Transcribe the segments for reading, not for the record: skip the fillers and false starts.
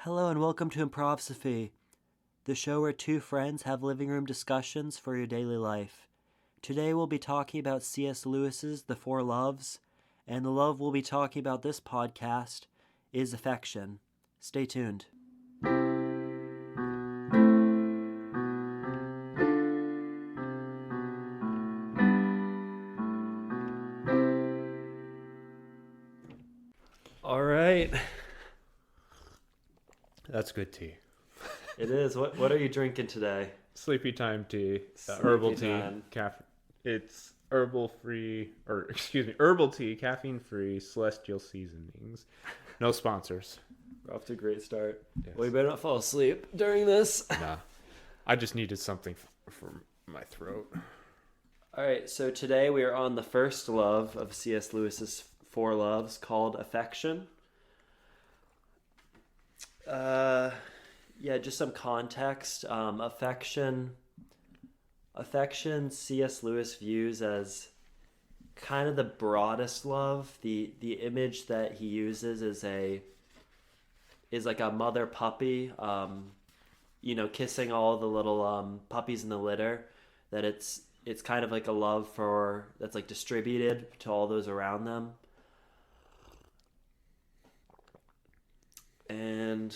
Hello and welcome to ImprovSophy, the show where two friends have living room discussions for your daily life. Today we'll be talking about C.S. Lewis's The Four Loves, and the love we'll be talking about this podcast is affection. Stay tuned. All right. That's good tea. It is. What are you drinking today? Sleepy time tea, Sleepy herbal tea, time. It's herbal tea, caffeine free, celestial seasonings. No sponsors. We're off to a great start. Yes. Well, you better not fall asleep during this. Nah, I just needed something for my throat. All right, so today we are on the first love of C.S. Lewis's Four Loves, called affection. Just some context. Affection, C.S. Lewis views as kind of the broadest love. The image that he uses is like a mother puppy, kissing all the little puppies in the litter. That it's kind of like a love that's like distributed to all those around them. And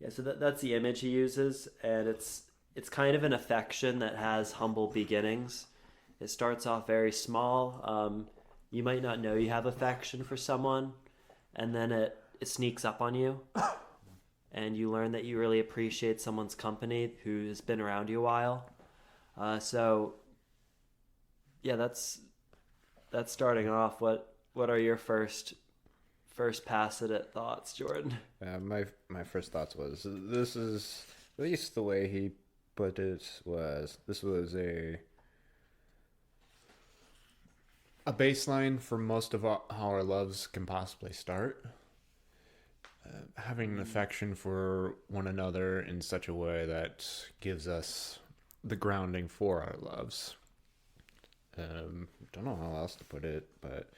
yeah, so that's the image he uses, and it's kind of an affection that has humble beginnings. It starts off very small. You might not know you have affection for someone, and then it sneaks up on you, and you learn that you really appreciate someone's company who has been around you a while. That's starting off. What are your first pass at it thoughts, Jordan? My first thoughts was, this is, at least the way he put it, this was a baseline for most of how our loves can possibly start. Having an affection for one another in such a way that gives us the grounding for our loves. Don't know how else to put it, but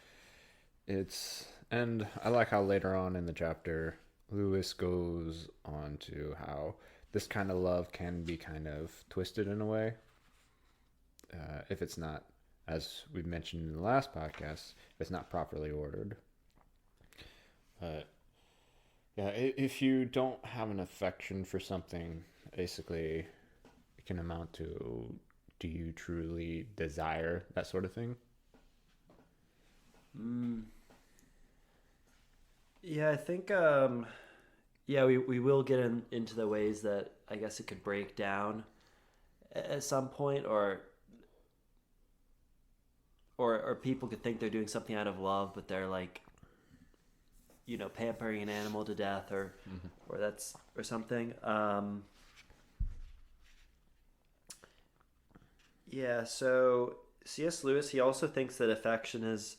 and I like how later on in the chapter, Lewis goes on to how this kind of love can be kind of twisted in a way. If it's not, as we mentioned in the last podcast, if it's not properly ordered. If you don't have an affection for something, basically, it can amount to, do you truly desire that sort of thing? Yeah, I think we will get into the ways that I guess it could break down at some point, or people could think they're doing something out of love, but they're like, pampering an animal to death, or something. So C.S. Lewis, he also thinks that affection is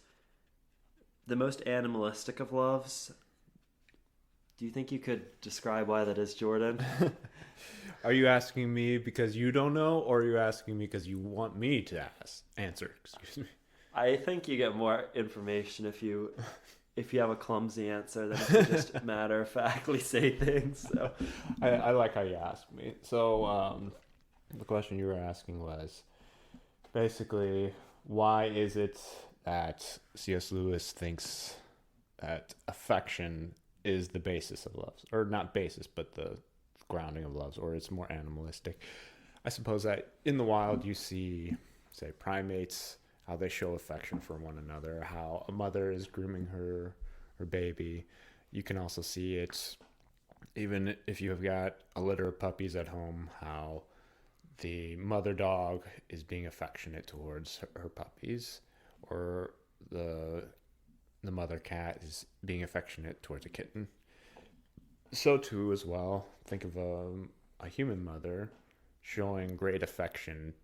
the most animalistic of loves. Do you think you could describe why that is, Jordan? Are you asking me because you don't know, or are you asking me because you want me to answer? Excuse me. I think you get more information if you have a clumsy answer than if you just matter-of-factly say things. So I like how you asked me. So the question you were asking was basically, why is it that C.S. Lewis thinks that affection is the basis of loves, or not basis, but the grounding of loves, or it's more animalistic. I suppose that in the wild you see, say, primates, how they show affection for one another, how a mother is grooming her baby. You can also see it, even if you have got a litter of puppies at home, how the mother dog is being affectionate towards her puppies, or the mother cat is being affectionate towards a kitten. So too, as well, think of a human mother showing great affection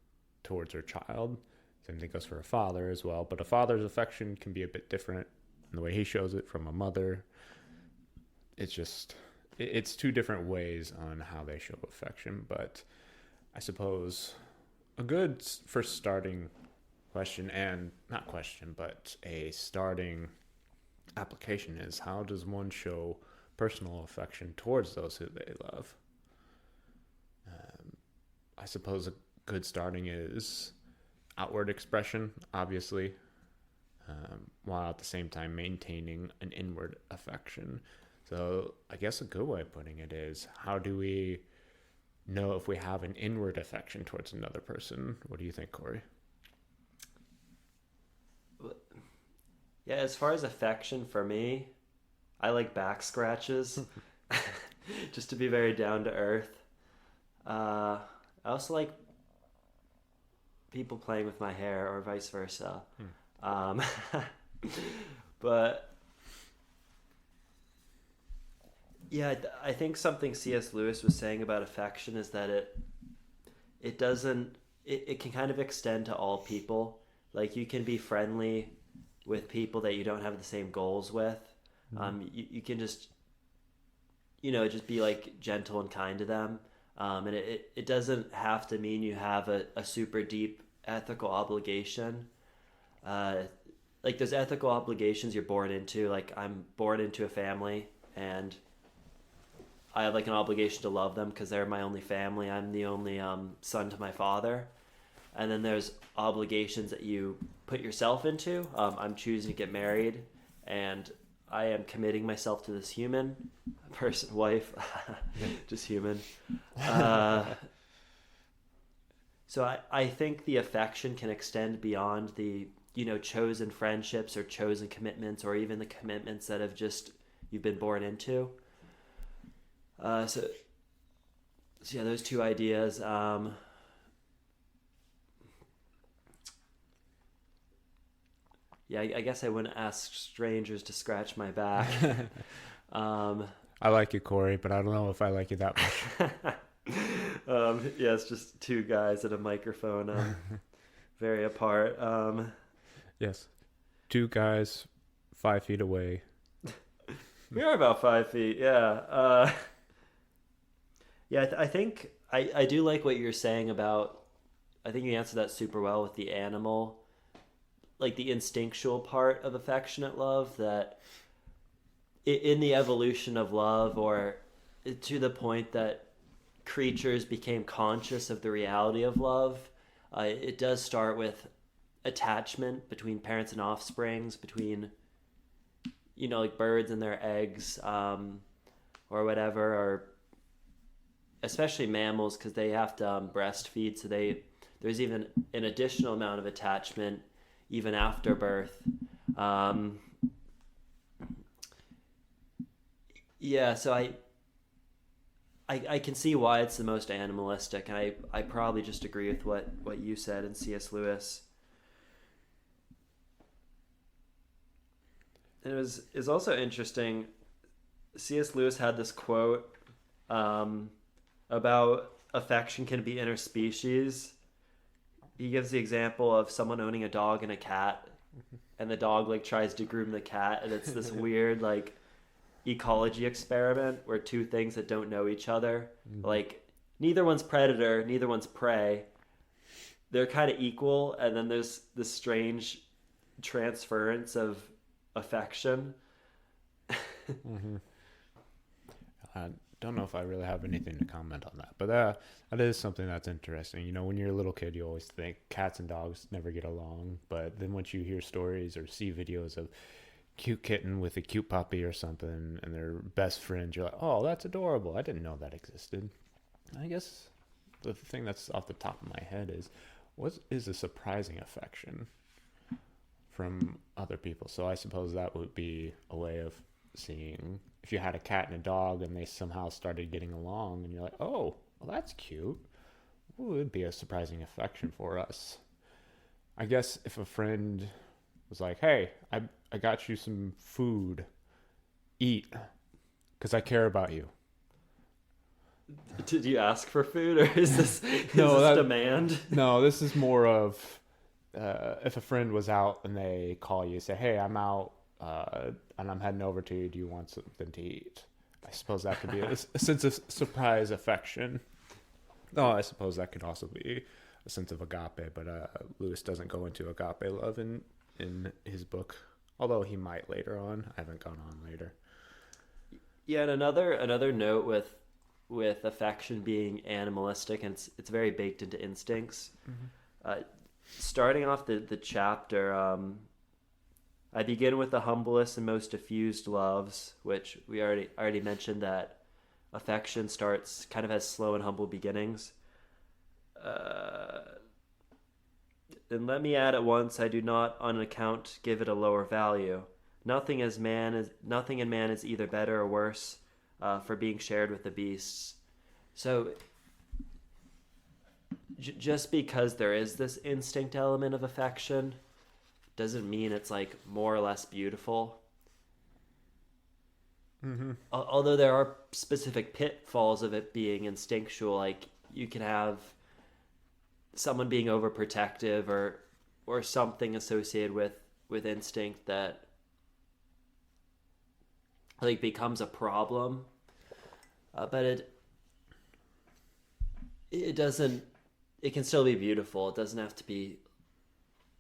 towards her child. Same thing goes for a father as well, but a father's affection can be a bit different in the way he shows it from a mother. It's two different ways on how they show affection, but I suppose a good first starting question, and not question, but a starting application is, how does one show personal affection towards those who they love? I suppose a good starting is outward expression, obviously, while at the same time maintaining an inward affection. So I guess a good way of putting it is, how do we know if we have an inward affection towards another person? What do you think, Cory? Yeah, as far as affection for me, I like back scratches, just to be very down to earth. I also like people playing with my hair, or vice versa. But yeah, I think something C.S. Lewis was saying about affection is that it doesn't, it can kind of extend to all people. Like, you can be friendly with people that you don't have the same goals with. You can just, just be like gentle and kind to them. And it doesn't have to mean you have a super deep ethical obligation. Like, there's ethical obligations you're born into. Like, I'm born into a family, and I have like an obligation to love them because they're my only family. I'm the only son to my father. And then there's obligations that you put yourself into. I'm choosing to get married, and I am committing myself to this human person, wife, just human. So I think the affection can extend beyond the, chosen friendships or chosen commitments, or even the commitments that have just, you've been born into. So yeah, those two ideas. Yeah, I guess I wouldn't ask strangers to scratch my back. I like you, Cory, but I don't know if I like you that much. Yeah, it's just two guys at a microphone, very apart. Yes, two guys 5 feet away. We are about 5 feet, yeah. Yeah, I think I do like what you're saying about, I think you answered that super well with the animal, like the instinctual part of affectionate love, that in the evolution of love, or to the point that creatures became conscious of the reality of love, it does start with attachment between parents and offsprings, between, like birds and their eggs, or whatever, or especially mammals, because they have to breastfeed, so there's even an additional amount of attachment even after birth. Yeah, so I can see why it's the most animalistic, and I probably just agree with what you said in C.S. Lewis. And it was also interesting, C.S. Lewis had this quote about affection can be interspecies. He gives the example of someone owning a dog and a cat, and the dog like tries to groom the cat, and it's this weird like ecology experiment where two things that don't know each other, like neither one's predator, neither one's prey, they're kind of equal, and then there's this strange transference of affection. I don't know if I really have anything to comment on that, but that is something that's interesting. When you're a little kid, you always think cats and dogs never get along, but then once you hear stories or see videos of cute kitten with a cute puppy or something and they're best friends, you're like, oh, that's adorable. I didn't know that existed. I guess the thing that's off the top of my head is, what is a surprising affection from other people? So I suppose that would be a way of seeing if you had a cat and a dog and they somehow started getting along, and you're like, oh, well, that's cute. What would be a surprising affection for us? I guess if a friend was like, hey, I got you some food, eat, because I care about you. Did you ask for food, or is this demand? No, this is more of if a friend was out and they call you, say, hey, I'm out and I'm heading over to you. Do you want something to eat? I suppose that could be a sense of surprise affection. No, I suppose that could also be a sense of agape, but Lewis doesn't go into agape love in his book. Although he might later on. I haven't gone on later. Yeah, and another note with affection being animalistic, and it's very baked into instincts. Starting off the chapter, I begin with the humblest and most diffused loves, which we already mentioned that affection starts kind of as slow and humble beginnings. And let me add at once, I do not on account give it a lower value. Nothing in man is either better or worse for being shared with the beasts. So just because there is this instinct element of affection doesn't mean it's like more or less beautiful. Although there are specific pitfalls of it being instinctual, like you can have someone being overprotective or something associated with instinct that like becomes a problem, but it doesn't. It can still be beautiful. It doesn't have to be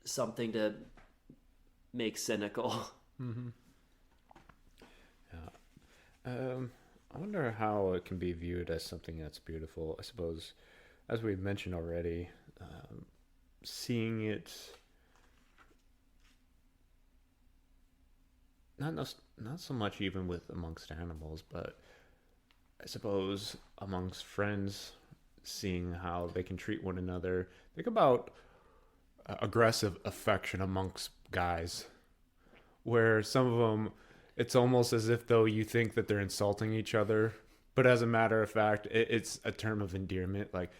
something to make cynical. Yeah. I wonder how it can be viewed as something that's beautiful. I suppose, as we've mentioned already, seeing it not so much even with amongst animals, but I suppose amongst friends, seeing how they can treat one another. Think about aggressive affection amongst guys, where some of them, it's almost as if though you think that they're insulting each other, but as a matter of fact, it's a term of endearment. Like,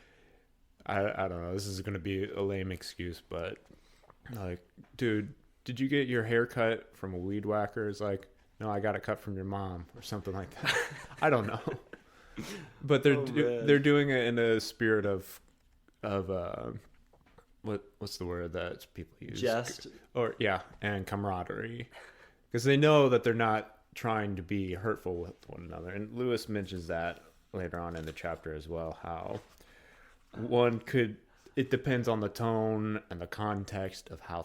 I don't know, this is going to be a lame excuse, but like, dude, did you get your hair cut from a weed whacker? It's like, no, I got it cut from your mom or something like that. I don't know. But they're doing it in a spirit of what's the word that people use? Jest. Or yeah, and camaraderie. Because they know that they're not trying to be hurtful with one another. And Lewis mentions that later on in the chapter as well, how it depends on the tone and the context of how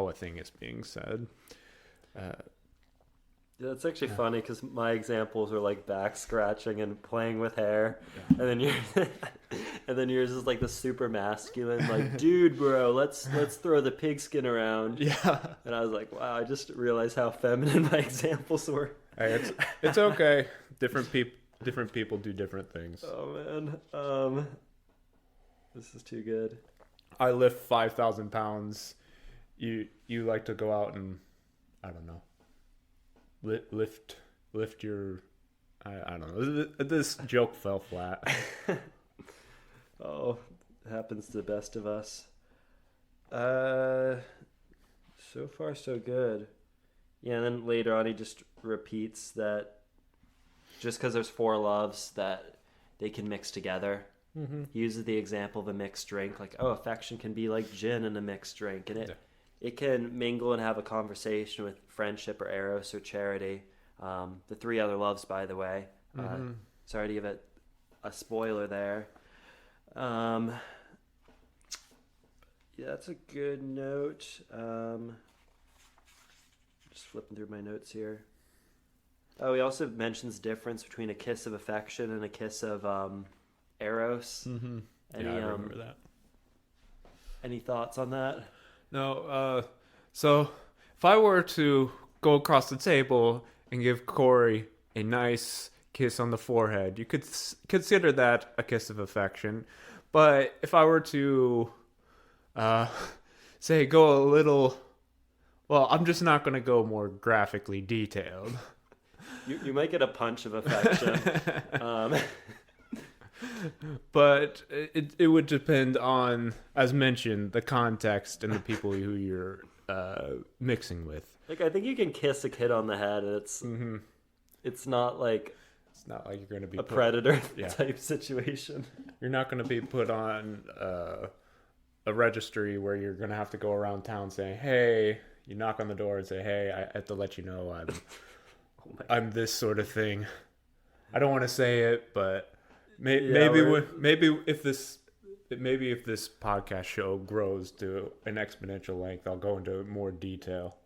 a thing is being said. Yeah, it's actually funny because my examples are like back scratching and playing with hair, and then yours is like the super masculine, like, dude, bro, let's throw the pigskin around. Yeah. And I was like, wow, I just realized how feminine my examples were. Hey, it's okay. Different people do different things. Oh man, this is too good. I lift 5,000 pounds. You like to go out and, I don't know, lift your, I don't know. This joke fell flat. Oh, it happens to the best of us. So far so good. Yeah, and then later on he just repeats that just because there's four loves that they can mix together. He uses the example of a mixed drink, like, oh, affection can be like gin in a mixed drink, and it can mingle and have a conversation with friendship or eros or charity. The three other loves, by the way. Sorry to give it a spoiler there. Yeah, that's a good note. Just flipping through my notes here. Oh, he also mentions the difference between a kiss of affection and a kiss of eros. Yeah, I remember that. Any thoughts on that? No, so if I were to go across the table and give Cory a nice kiss on the forehead, you could consider that a kiss of affection. But if I were to, say, go a little, well, I'm just not going to go more graphically detailed. You might get a punch of affection. But it would depend on, as mentioned, the context and the people who you're mixing with. Like, I think you can kiss a kid on the head, and it's not like you're going to be a predator type situation. You're not going to be put on a registry where you're going to have to go around town saying, "Hey," you knock on the door and say, "Hey, I have to let you know I'm this sort of thing." I don't want to say it, but maybe if this podcast show grows to an exponential length, I'll go into more detail.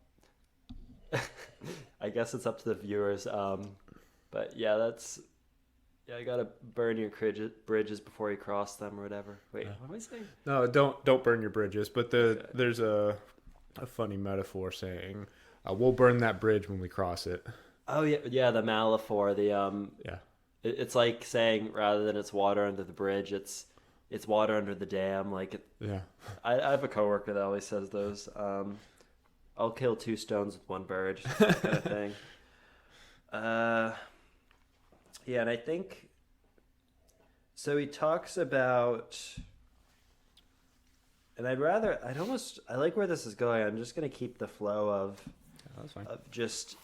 I guess it's up to the viewers. But yeah, you gotta burn your bridges before you cross them or whatever. Wait, what am I saying? No, don't burn your bridges. But there's a funny metaphor saying, "We'll burn that bridge when we cross it." Oh yeah, the Malaphor. Yeah. It's like saying rather than it's water under the bridge, it's water under the dam. Yeah. I have a coworker that always says those. I'll kill 2 stones with 1 bird, that kind of thing. Yeah, and I think so. He talks about, and I like where this is going. I'm just gonna keep the flow of, That's fine. of just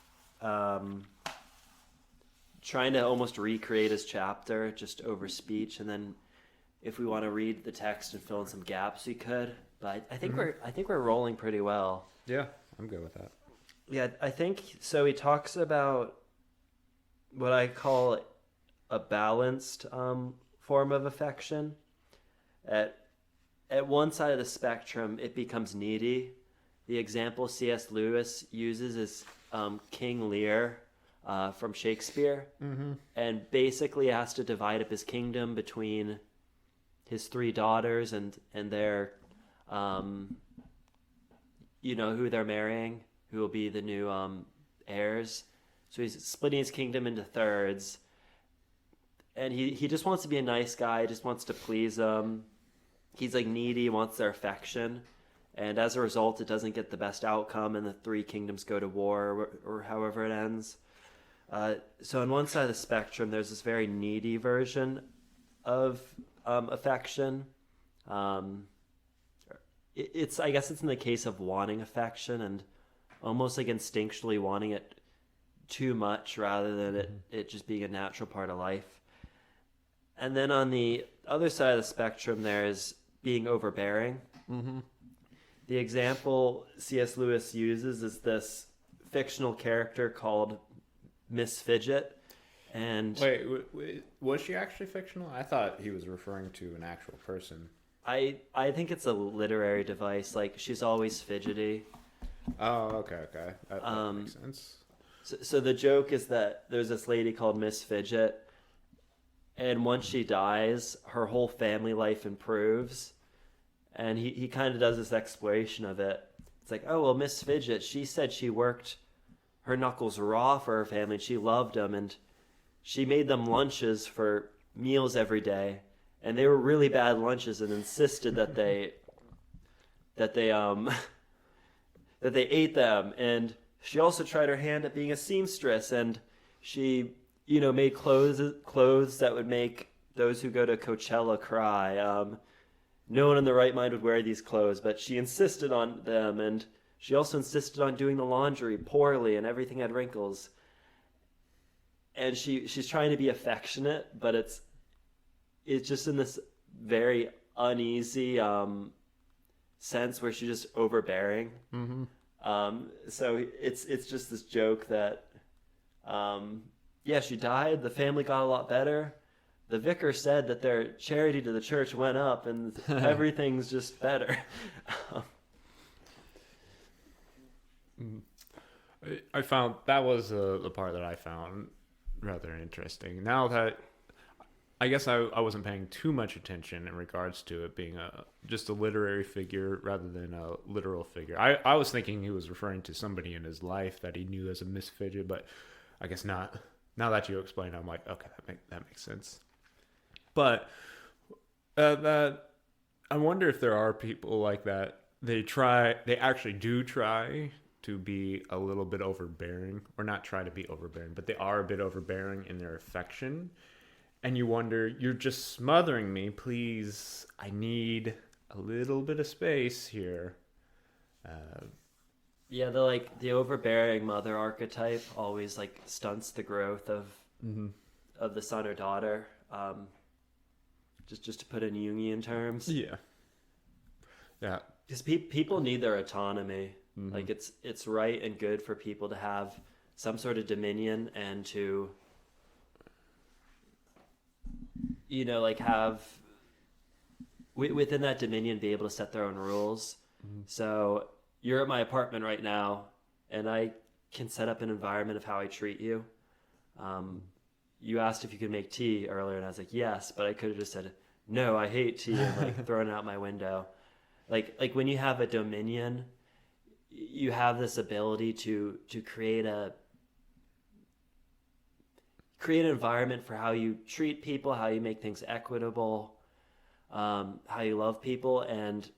trying to almost recreate his chapter just over speech, and then if we want to read the text and fill in some gaps, we could. But I think we're rolling pretty well. Yeah, I'm good with that. Yeah, I think so. He talks about what I call a balanced form of affection. At one side of the spectrum, it becomes needy. The example C.S. Lewis uses is King Lear from Shakespeare, and basically has to divide up his kingdom between his 3 daughters and their, who they're marrying, who will be the new heirs. So he's splitting his kingdom into thirds, and he just wants to be a nice guy, just wants to please them. He's like needy, wants their affection, and as a result, it doesn't get the best outcome, and the 3 kingdoms go to war, or however it ends. So on one side of the spectrum, there's this very needy version of affection. I guess it's in the case of wanting affection and almost like instinctually wanting it too much rather than it just being a natural part of life. And then on the other side of the spectrum, there's being overbearing. The example C.S. Lewis uses is this fictional character called Miss Fidget. And wait, was she actually fictional? I thought he was referring to an actual person. I think it's a literary device. Like, she's always fidgety. Oh, okay. That makes sense. So the joke is that there's this lady called Miss Fidget, and once she dies, her whole family life improves. And he kind of does this exploration of it. It's like, oh, well, Miss Fidget, she said she worked her knuckles raw for her family, and she loved them, and she made them lunches for meals every day, and they were really bad lunches, and insisted that they ate them. And she also tried her hand at being a seamstress, and she, made clothes that would make those who go to Coachella cry. No one in their right mind would wear these clothes, but she insisted on them, and she also insisted on doing the laundry poorly, and everything had wrinkles. And she's trying to be affectionate, but it's just in this very uneasy sense where she's just overbearing. So it's just this joke that, she died. The family got a lot better. The vicar said that their charity to the church went up, and everything's just better. I found that was the part that I found rather interesting. Now that I guess I wasn't paying too much attention in regards to it being just a literary figure rather than a literal figure. I was thinking he was referring to somebody in his life that he knew as a Miss Fidget, but I guess not. Now that you explain, I'm like, okay, that makes sense. But I wonder if there are people like that. They actually do try to be a little bit overbearing, or not try to be overbearing, but they are a bit overbearing in their affection. And you wonder, you're just smothering me. Please, I need a little bit of space here. The overbearing mother archetype always stunts the growth of the son or daughter. Just to put in Jungian terms. Yeah. Because people need their autonomy. It's right and good for people to have some sort of dominion and to have within that dominion be able to set their own rules. So you're at my apartment right now, and I can set up an environment of how I treat you. You asked if you could make tea earlier, and I was like, yes, but I could have just said, no, I hate tea, and like thrown it out my window. Like when you have a dominion, you have this ability to create an environment for how you treat people, how you make things equitable, how you love people, and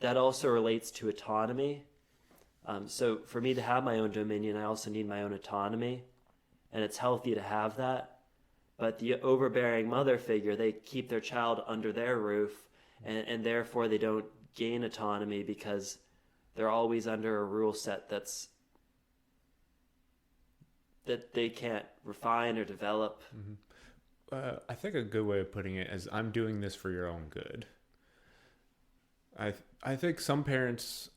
that also relates to autonomy. So for me to have my own dominion, I also need my own autonomy, and it's healthy to have that. But the overbearing mother figure, they keep their child under their roof, and therefore they don't gain autonomy because they're always under a rule set that they can't refine or develop. Mm-hmm. I think a good way of putting it is, I'm doing this for your own good. I think some parents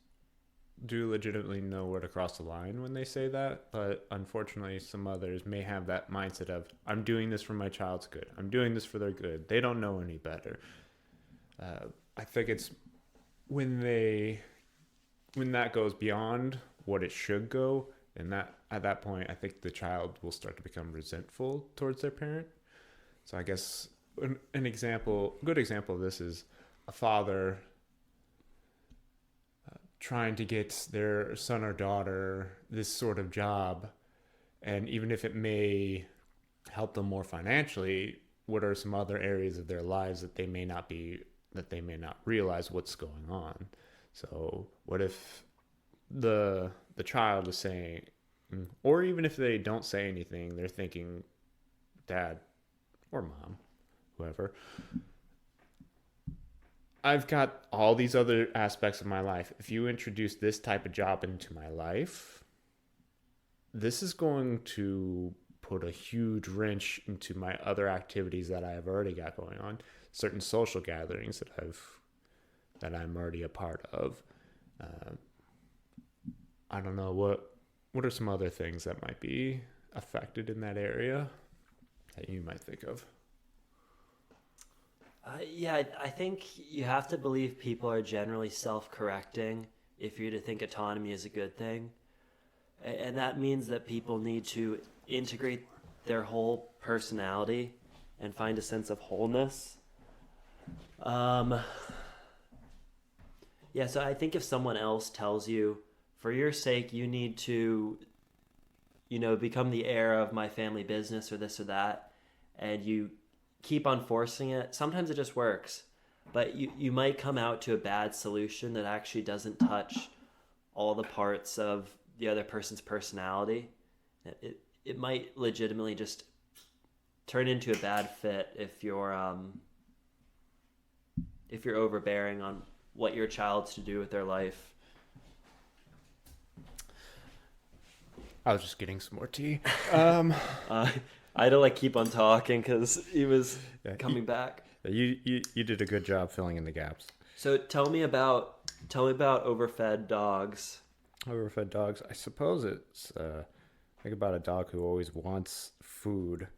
do legitimately know where to cross the line when they say that, but unfortunately some others may have that mindset of, I'm doing this for my child's good, I'm doing this for their good, they don't know any better. I think it's when that goes beyond what it should go, and that at that point I think the child will start to become resentful towards their parent. So I guess a good example of this is a father trying to get their son or daughter this sort of job, and even if it may help them more financially, what are some other areas of their lives that they may not realize what's going on? So what if the child is saying, or even if they don't say anything, they're thinking, dad or mom, whoever, I've got all these other aspects of my life. If you introduce this type of job into my life, this is going to put a huge wrench into my other activities that I have already got going on, certain social gatherings that I'm already a part of. I don't know, what are some other things that might be affected in that area that you might think of? I think you have to believe people are generally self-correcting if you're to think autonomy is a good thing. And that means that people need to integrate their whole personality and find a sense of wholeness. So I think if someone else tells you, for your sake, you need to, become the heir of my family business or this or that, and you keep on forcing it, sometimes it just works. But you might come out to a bad solution that actually doesn't touch all the parts of the other person's personality. It might legitimately just turn into a bad fit if you're overbearing on what your child's to do with their life. I was just getting some more tea. I had to keep on talking because he was coming back. You did a good job filling in the gaps. So tell me about overfed dogs. Overfed dogs. I suppose it's think about a dog who always wants food,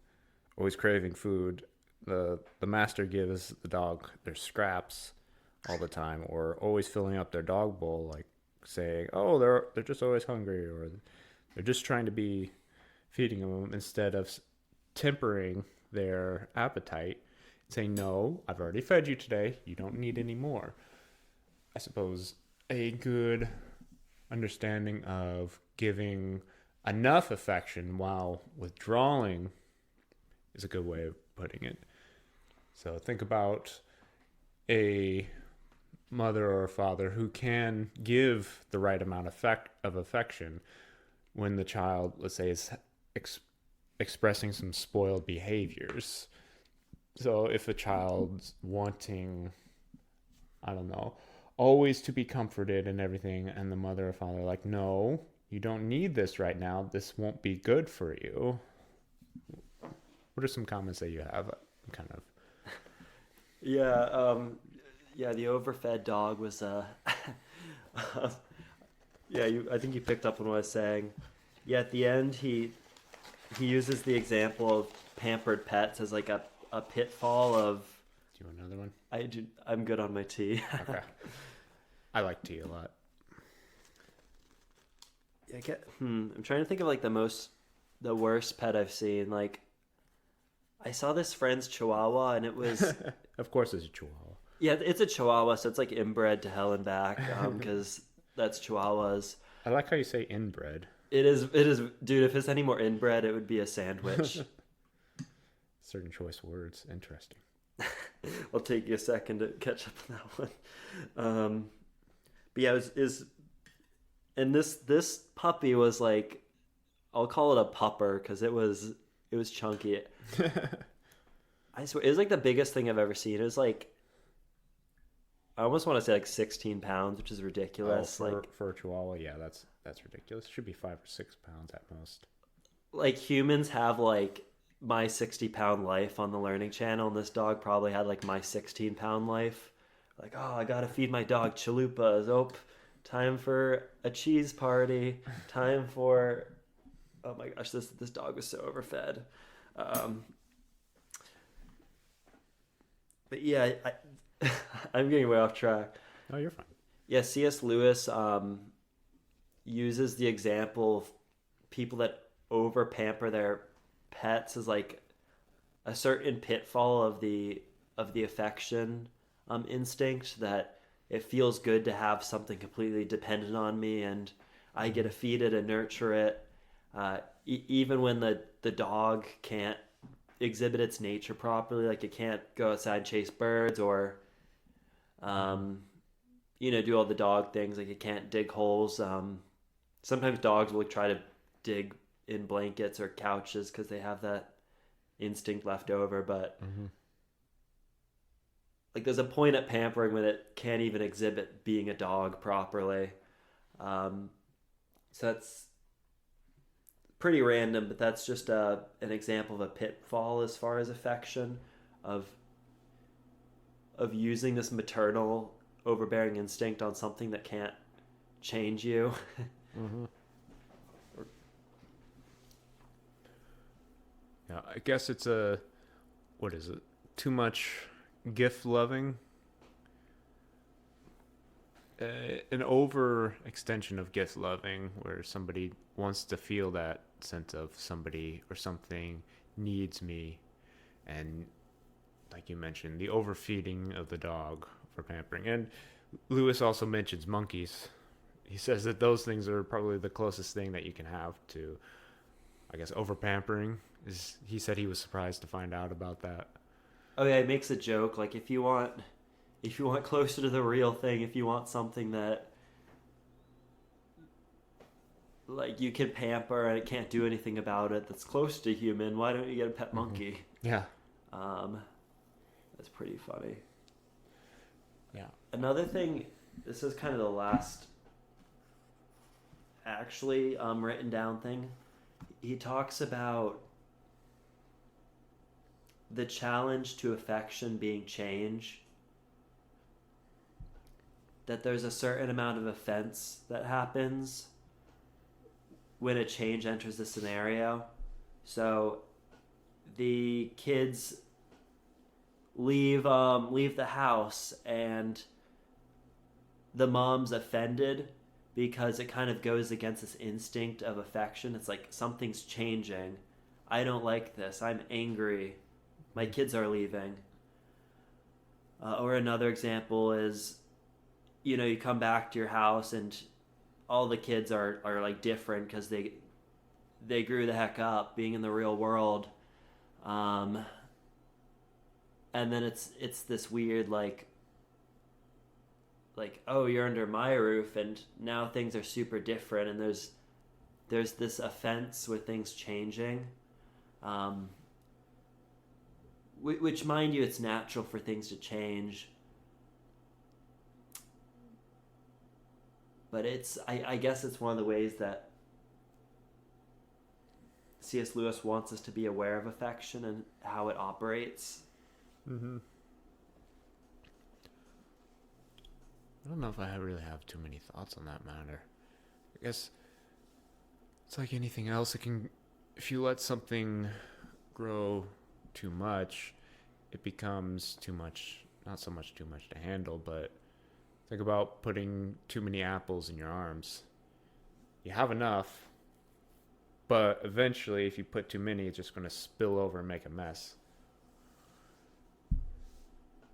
always craving food. The master gives the dog their scraps all the time, or always filling up their dog bowl, like saying, "Oh, they're just always hungry," or they're just trying to be feeding them, instead of tempering their appetite, saying, "No, I've already fed you today. You don't need any more." I suppose a good understanding of giving enough affection while withdrawing is a good way of putting it. So think about a mother or a father who can give the right amount of affection when the child, let's say, is expressing some spoiled behaviors. So if a child's wanting, I don't know, always to be comforted and everything, and the mother or father are like, "No, you don't need this right now. This won't be good for you." What are some comments that you have? Kind of. The overfed dog was I think you picked up on what I was saying. Yeah, at the end he uses the example of pampered pets as a pitfall of. Do you want another one? I'm good on my tea. Okay. I like tea a lot. I'm trying to think of like the worst pet I've seen. Like, I saw this friend's Chihuahua, and it was Of course, it's a Chihuahua. yeah, it's a Chihuahua, so it's like inbred to hell and back, because that's Chihuahuas. I like how you say inbred. It is, dude. If it's any more inbred, it would be a sandwich. Certain choice words. Interesting. I'll take you a second to catch up on that one. But yeah, and this puppy was like, I'll call it a pupper because it was chunky. I swear, it was like the biggest thing I've ever seen. It was like, I almost want to say like 16 pounds, which is ridiculous. For a Chihuahua, yeah, that's ridiculous. It should be 5 or 6 pounds at most. Like, humans have like my 60-pound life on the Learning Channel, and this dog probably had like my 16-pound life. Like, oh, I gotta feed my dog chalupas. Oh, time for a cheese party. Time for, oh my gosh, this dog was so overfed. But yeah, I'm getting way off track. Oh, you're fine. Yeah, C.S. Lewis uses the example of people that over pamper their pets as like a certain pitfall of the affection instinct, that it feels good to have something completely dependent on me, and I get to feed it and nurture it, even when the dog can't exhibit its nature properly. Like, it can't go outside and chase birds, or do all the dog things. Like, it can't dig holes. Sometimes dogs will try to dig in blankets or couches because they have that instinct left over, but like, there's a point at pampering when it can't even exhibit being a dog properly. So that's pretty random, but that's just an example of a pitfall as far as affection, of using this maternal overbearing instinct on something that can't change you. Yeah, I guess it's what is it? Too much gift loving. An overextension of gift loving, where somebody wants to feel that sense of somebody or something needs me, and like you mentioned, the overfeeding of the dog for pampering. And Lewis also mentions monkeys. He says that those things are probably the closest thing that you can have to, I guess, over pampering. He said he was surprised to find out about that. Oh yeah, he makes a joke like, if you want closer to the real thing, if you want something that like you can pamper and it can't do anything about it, that's close to human, why don't you get a pet monkey? Yeah. That's pretty funny. Yeah. Another thing, this is kind of the last actually written down thing. He talks about the challenge to affection being change. That there's a certain amount of offense that happens when a change enters the scenario. So the kids leave the house, and the mom's offended because it kind of goes against this instinct of affection. It's like, something's changing. I don't like this. I'm angry. My kids are leaving. Or another example is, you come back to your house and all the kids are like different because they grew the heck up being in the real world. And then it's this weird like, oh, you're under my roof, and now things are super different, and there's this offense with things changing. Which, mind you, it's natural for things to change. But I guess it's one of the ways that C.S. Lewis wants us to be aware of affection and how it operates. I don't know if I really have too many thoughts on that matter. I guess it's like anything else. If you let something grow too much, it becomes too much. Not so much too much to handle, but think about putting too many apples in your arms. you have enough, but eventually if you put too many, it's just going to spill over and make a mess.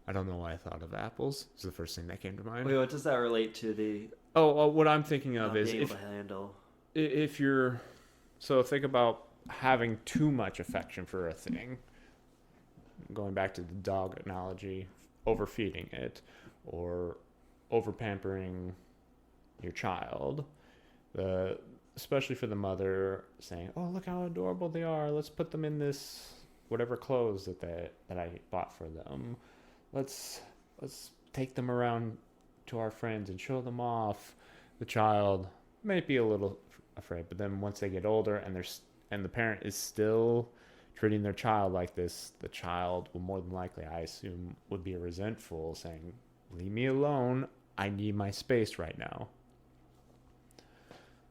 I don't know why I thought of apples. It's the first thing that came to mind. Wait, what does that relate to the What I'm thinking of not is being able to handle? if you're, so think about having too much affection for a thing. Going back to the dog analogy, overfeeding it or over pampering your child, especially for the mother saying, "Oh, look how adorable they are. Let's put them in this whatever clothes that I bought for them. Let's take them around to our friends and show them off." The child may be a little afraid, but then once they get older and the parent is still treating their child like this, the child will more than likely, I assume, would be resentful, saying, "Leave me alone. I need my space right now."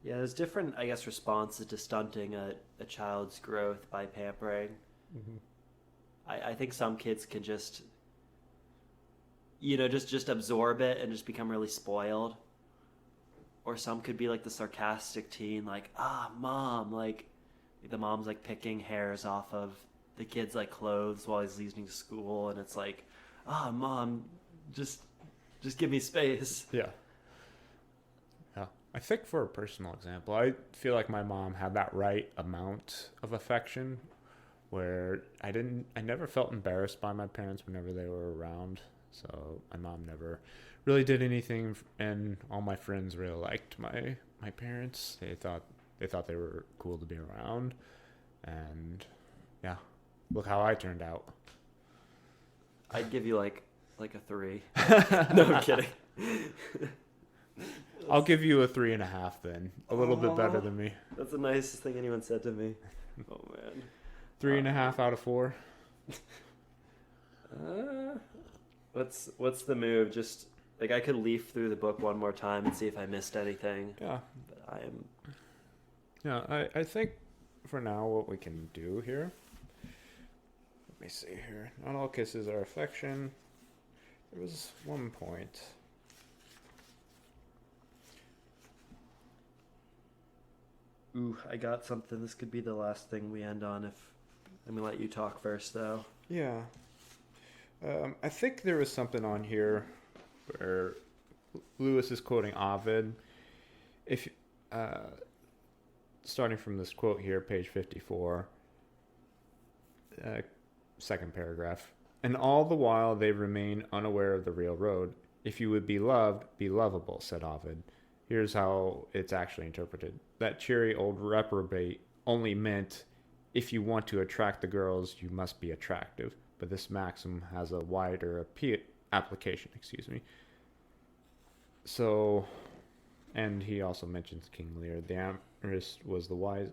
Yeah, there's different, I guess, responses to stunting a child's growth by pampering. Mm-hmm. I think some kids can just, just absorb it and just become really spoiled. Or some could be like the sarcastic teen, like, mom, like the mom's like picking hairs off of the kid's like clothes while he's leaving school, and it's like, mom, just give me space. Yeah. I think for a personal example, I feel like my mom had that right amount of affection where I never felt embarrassed by my parents whenever they were around. So my mom never really did anything, and all my friends really liked my parents. They thought they were cool to be around, and yeah, look how I turned out. I'd give you like a 3. No, I'm kidding. I'll give you a 3.5 then. A little bit better than me. That's the nicest thing anyone said to me. Oh man. 3.5 out of 4. What's the move? Just like I could leaf through the book one more time and see if I missed anything. Yeah. But I am. Yeah, I think for now what we can do here. Let me see here. Not all kisses are affection. There was one point. Ooh, I got something. This could be the last thing we end on. I'm gonna let you talk first, though. Yeah. I think there was something on here where Lewis is quoting Ovid. If starting from this quote here, page 54, second paragraph. "And all the while they remain unaware of the real road. If you would be loved, be lovable," said Ovid. Here's how it's actually interpreted. That cheery old reprobate only meant, if you want to attract the girls, you must be attractive. But this maxim has a wider application. So, and he also mentions King Lear. The amorous was the wiser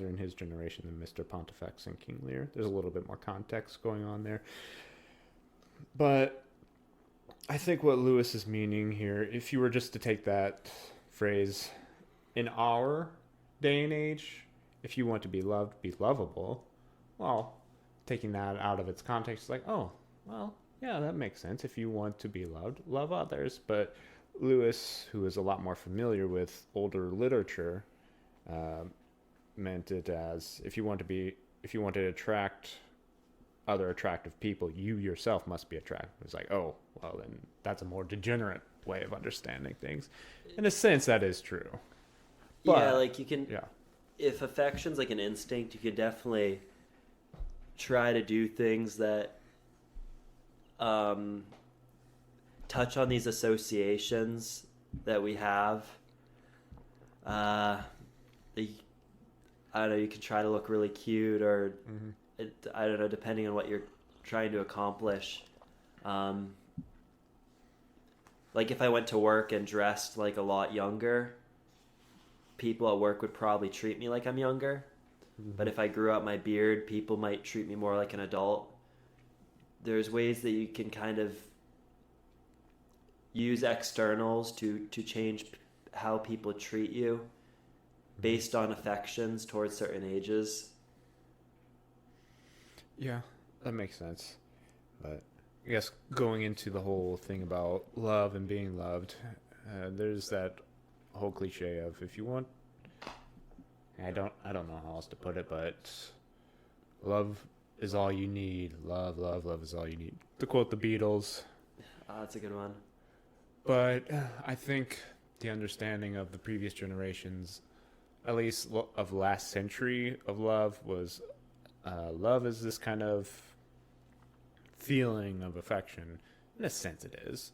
in his generation than Mr. Pontifex and King Lear. There's a little bit more context going on there. But I think what Lewis is meaning here, if you were just to take that phrase in our day and age, if you want to be loved, be lovable. Well, taking that out of its context, it's like, oh, well, yeah, that makes sense. If you want to be loved, love others. But Lewis, who is a lot more familiar with older literature, meant it as if you want to attract other attractive people, you yourself must be attractive. It's like, oh, well, then that's a more degenerate way of understanding things. In a sense, that is true. But, yeah, like you can. Yeah. If affection's like an instinct, you can definitely try to do things that touch on these associations that we have. I don't know. You can try to look really cute, or I don't know, depending on what you're trying to accomplish. Like if I went to work and dressed like a lot younger, people at work would probably treat me like I'm younger. But if I grew out my beard, people might treat me more like an adult. There's ways that you can kind of use externals to change how people treat you based on affections towards certain ages. Yeah, that makes sense. But I guess going into the whole thing about love and being loved, there's that whole cliche of if you want, I don't know how else to put it, but love is all you need. Love is all you need. To quote the Beatles. That's a good one. But I think the understanding of the previous generations, at least of last century of love, was love is this kind of feeling of affection. In a sense it is.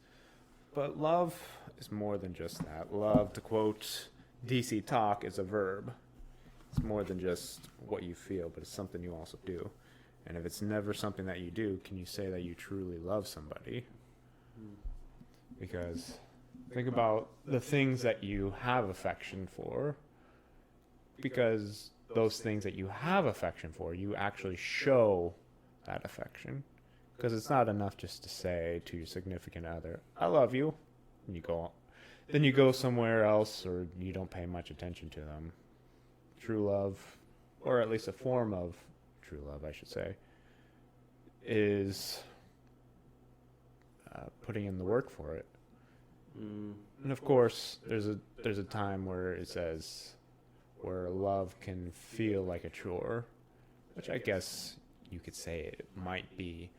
But love is more than just that. Love, to quote DC Talk, is a verb. It's more than just what you feel, but it's something you also do. And if it's never something that you do, can you say that you truly love somebody? Because think about the things that you have affection for. Because those things that you have affection for, you actually show that affection. Because it's not enough just to say to your significant other, I love you. And you go, then you go somewhere else, or you don't pay much attention to them. True love, or at least a form of true love, I should say, is putting in the work for it. And of course, there's a time where it says where love can feel like a chore, which I guess you could say it might be.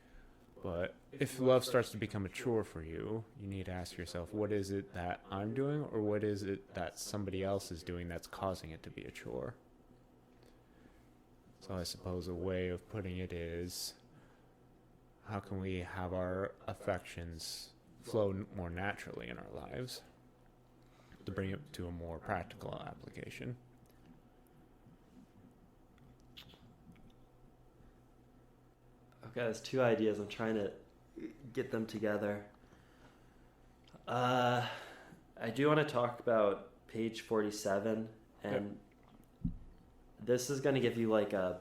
But if love starts to become a chore for you, you need to ask yourself, what is it that I'm doing, or what is it that somebody else is doing that's causing it to be a chore? So I suppose a way of putting it is, how can we have our affections flow more naturally in our lives, to bring it to a more practical application? Okay, there's two ideas. I'm trying to get them together. I do want to talk about page 47, and this is going to give you like a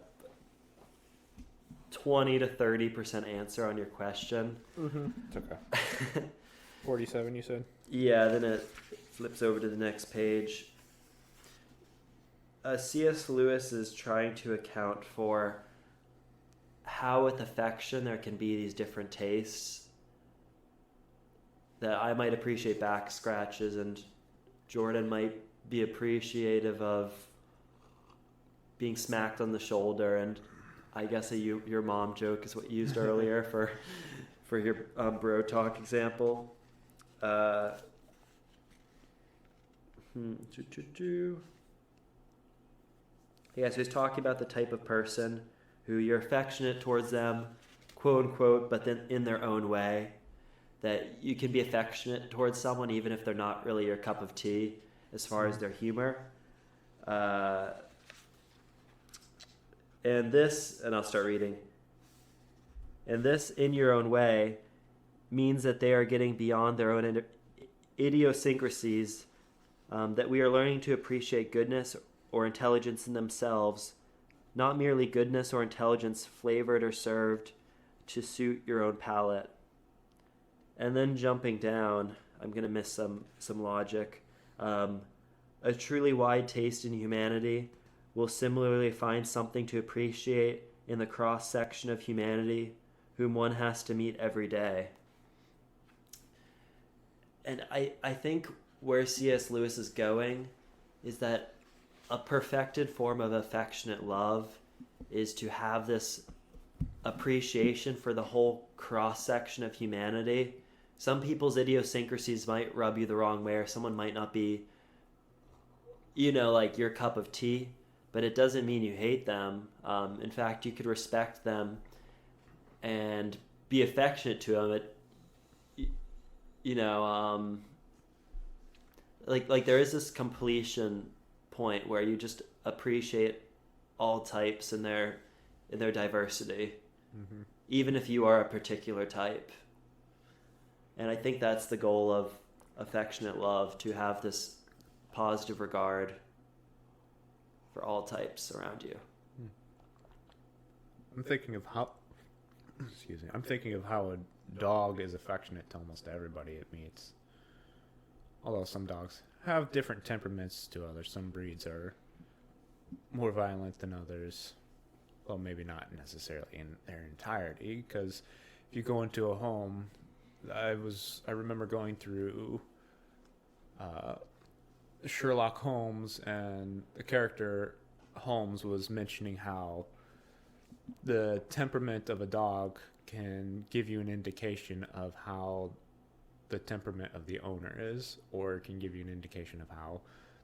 20 to 30% answer on your question. It's okay. 47, you said? Yeah, then it flips over to the next page. C.S. Lewis is trying to account for how with affection there can be these different tastes. That I might appreciate back scratches, and Jordan might be appreciative of being smacked on the shoulder, and I guess your mom joke is what you used earlier for your bro talk example. Yeah, so he's talking about the type of person who you're affectionate towards them, quote unquote, but then in their own way. That you can be affectionate towards someone even if they're not really your cup of tea as far as their humor. And I'll start reading. And this, in your own way, means that they are getting beyond their own idiosyncrasies, that we are learning to appreciate goodness or intelligence in themselves, not merely goodness or intelligence flavored or served to suit your own palate. And then jumping down, I'm going to miss some logic. A truly wide taste in humanity will similarly find something to appreciate in the cross-section of humanity whom one has to meet every day. And I think where C.S. Lewis is going is that a perfected form of affectionate love is to have this appreciation for the whole cross-section of humanity. Some people's idiosyncrasies might rub you the wrong way, or someone might not be, like your cup of tea, but it doesn't mean you hate them. In fact, you could respect them and be affectionate to them. Like there is this completion point where you just appreciate all types in their diversity, even if you are a particular type. And I think that's the goal of affectionate love, to have this positive regard for all types around you. I'm thinking of how a dog is affectionate to almost everybody it meets. Although some dogs have different temperaments to others. Some breeds are more violent than others. Well, maybe not necessarily in their entirety, because if you go into a home, I remember going through Sherlock Holmes, and the character Holmes was mentioning how the temperament of a dog can give you an indication of how the temperament of the owner is, or it can give you an indication of how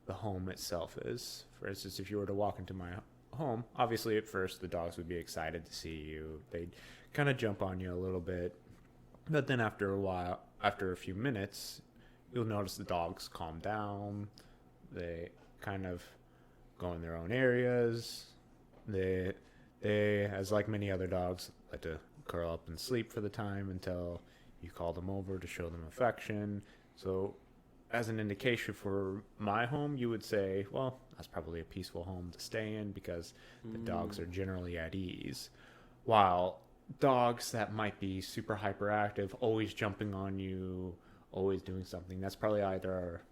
the home itself is. For instance, if you were to walk into my home, obviously at first the dogs would be excited to see you. They'd kind of jump on you a little bit, but then after a while, after a few minutes, you'll notice the dogs calm down. They kind of go in their own areas. They, as like many other dogs, like to curl up and sleep for the time until you call them over to show them affection. So as an indication for my home, you would say, well, that's probably a peaceful home to stay in because the dogs are generally at ease. While dogs that might be super hyperactive, always jumping on you, always doing something, that's probably either,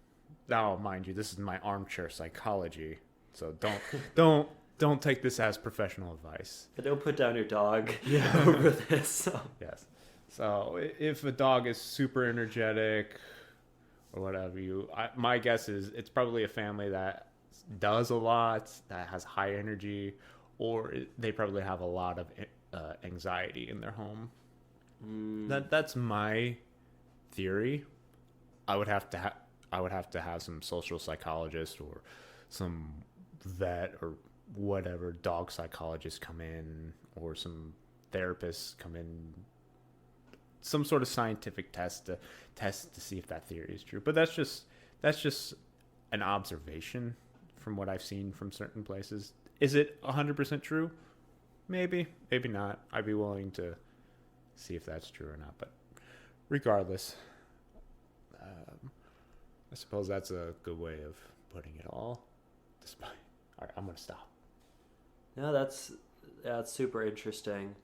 now mind you, this is my armchair psychology, so don't take this as professional advice. But don't put down your dog over this. So. Yes. So if a dog is super energetic or whatever, my guess is it's probably a family that does a lot, that has high energy, or they probably have a lot of anxiety in their home. That's my theory. I would have to have some social psychologist or some vet or whatever dog psychologist come in, or some therapists come in, some sort of scientific test to see if that theory is true. But that's just an observation from what I've seen from certain places. Is it 100% true? Maybe not. I'd be willing to see if that's true or not. But regardless, I suppose that's a good way of putting it all. All right, I'm gonna stop. No, that's super interesting.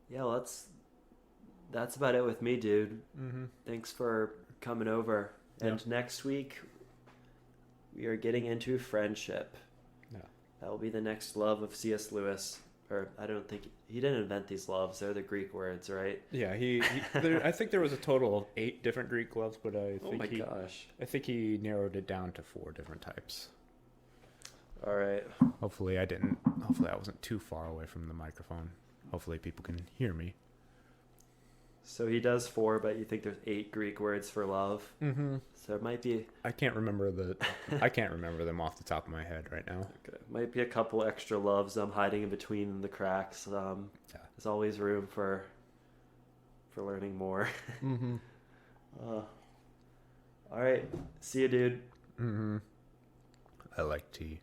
Yeah, well, that's about it with me, dude. Mm-hmm. Thanks for coming over. And next week, we are getting into friendship. Yeah. That will be the next love of C.S. Lewis. Or I don't think he didn't invent these loves. They're the Greek words, right? Yeah, I think there was a total of 8 different Greek loves, but I think he narrowed it down to 4 different types. All right. Hopefully I wasn't too far away from the microphone. Hopefully people can hear me. So he does 4, but you think there's 8 Greek words for love. Mm-hmm. So it might be. I can't remember them off the top of my head right now. Okay. Might be a couple extra loves hiding in between the cracks. There's always room for learning more. Mm-hmm. All right. See you, dude. Mm-hmm. I like tea.